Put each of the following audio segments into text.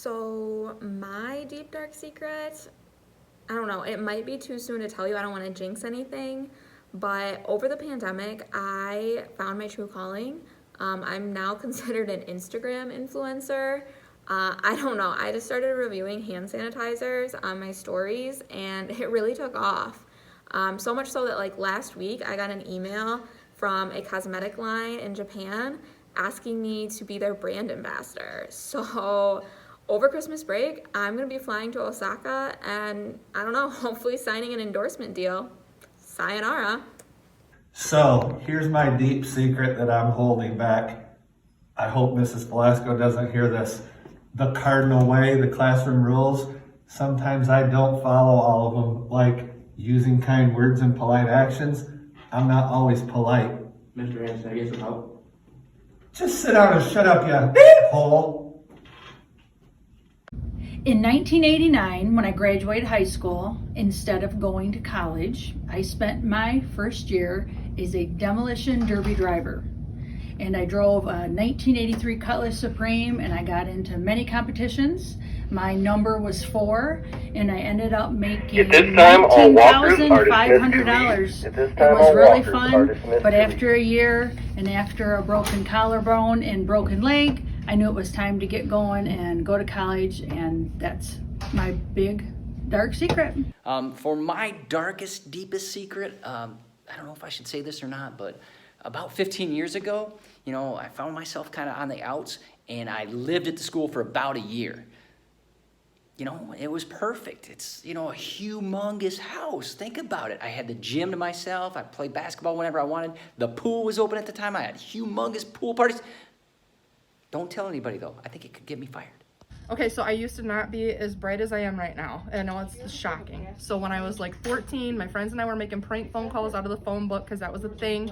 So, my deep dark secret, I don't know, it might be too soon to tell you. I don't want to jinx anything. But over the pandemic, I found my true calling. I'm now considered an Instagram influencer. I don't know, I just started reviewing hand sanitizers on my stories and it really took off. So much so that, like, last week, I got an email from a cosmetic line in Japan asking me to be their brand ambassador. So, over Christmas break, I'm gonna be flying to Osaka and I don't know, hopefully signing an endorsement deal. Sayonara. So here's my deep secret that I'm holding back. I hope Mrs. Velasco doesn't hear this. The cardinal way, the classroom rules, sometimes I don't follow all of them, like using kind words and polite actions. I'm not always polite. Mr. Anderson, I get some help. Just sit down and shut up, you hole. In 1989, when I graduated high school, instead of going to college, I spent my first year as a demolition derby driver. And I drove a 1983 Cutlass Supreme and I got into many competitions. My number was 4 and I ended up making $19,500. It was really fun, but after a year and after a broken collarbone and broken leg, I knew it was time to get going and go to college, and that's my big dark secret. For my darkest, deepest secret, I don't know if I should say this or not, but about 15 years ago, I found myself kind of on the outs, and I lived at the school for about a year. It was perfect. It's, a humongous house. Think about it. I had the gym to myself. I played basketball whenever I wanted. The pool was open at the time. I had humongous pool parties. Don't tell anybody, though. I think it could get me fired. Okay, so I used to not be as bright as I am right now. And I know it's shocking. So when I was like 14, my friends and I were making prank phone calls out of the phone book because that was a thing.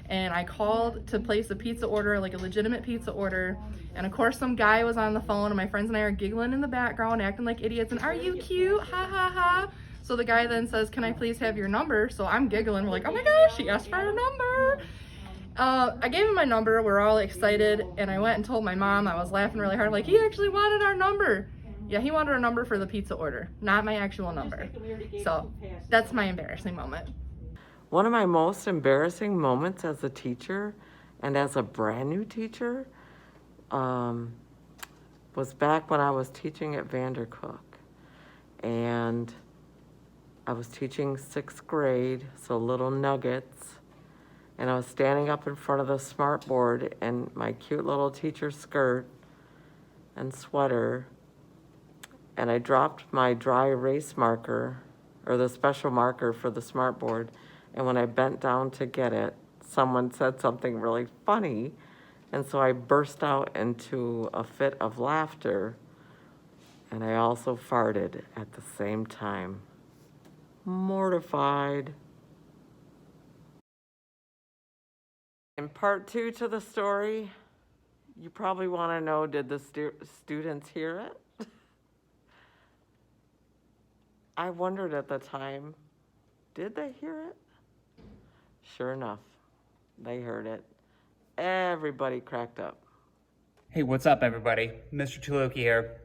And I called to place a pizza order, like a legitimate pizza order. And of course, some guy was on the phone, and my friends and I are giggling in the background, acting like idiots. And, "Are you cute? Ha ha ha." So the guy then says, "Can I please have your number?" So I'm giggling. We're like, "Oh my gosh, he asked for our number." I gave him my number. We're all excited, and I went and told my mom. I was laughing really hard, like, he actually wanted our number. Yeah, he wanted our number for the pizza order, not my actual number. So that's my embarrassing moment. One of my most embarrassing moments as a teacher and as a brand new teacher was back when I was teaching at Vandercook. And I was teaching 6th grade, so little nuggets. And I was standing up in front of the smart board in my cute little teacher skirt and sweater. And I dropped my dry erase marker, or the special marker for the smart board. And when I bent down to get it, someone said something really funny. And so I burst out into a fit of laughter. And I also farted at the same time. Mortified. In part 2 to the story, you probably want to know, did the students hear it? I wondered at the time, did they hear it? Sure enough, they heard it. Everybody cracked up. Hey, what's up, everybody? Mr. Chaluki here.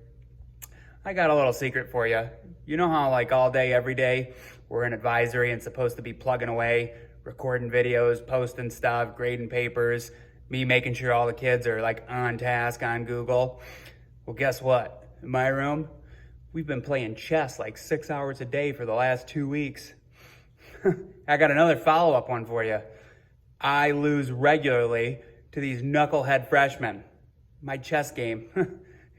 I got a little secret for you. You know how, like, all day, every day, we're in advisory and supposed to be plugging away, recording videos, posting stuff, grading papers, me making sure all the kids are, like, on task on Google? Well, guess what? In my room, we've been playing chess like 6 hours a day for the last 2 weeks. I got another follow-up one for you. I lose regularly to these knucklehead freshmen. My chess game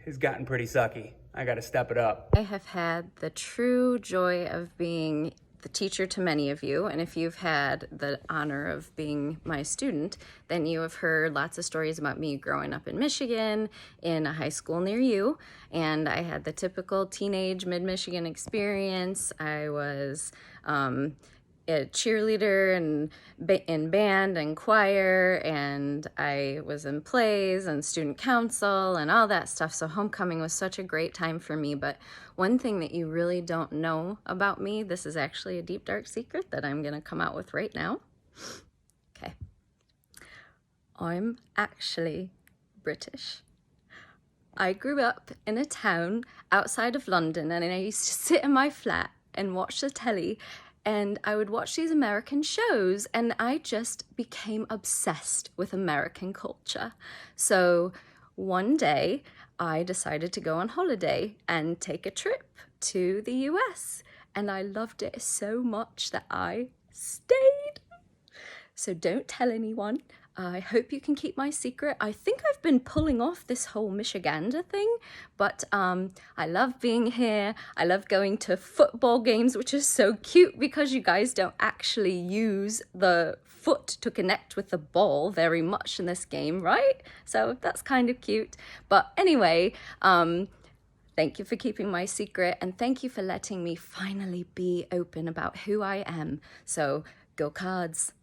has gotten pretty sucky. I gotta step it up. I have had the true joy of being the teacher to many of you, and if you've had the honor of being my student, then you have heard lots of stories about me growing up in Michigan, in a high school near you, and I had the typical teenage mid-Michigan experience. I was a cheerleader and in band and choir, and I was in plays and student council and all that stuff. So homecoming was such a great time for me. But one thing that you really don't know about me, this is actually a deep dark secret that I'm gonna come out with right now. Okay, I'm actually British. I grew up in a town outside of London, and I used to sit in my flat and watch the telly, and I would watch these American shows, and I just became obsessed with American culture. So one day I decided to go on holiday and take a trip to the US, and I loved it so much that I stayed. So don't tell anyone. I hope you can keep my secret. I think I've been pulling off this whole Michigander thing, but I love being here. I love going to football games, which is so cute because you guys don't actually use the foot to connect with the ball very much in this game, right? So that's kind of cute. But anyway, thank you for keeping my secret, and thank you for letting me finally be open about who I am. So go Cards.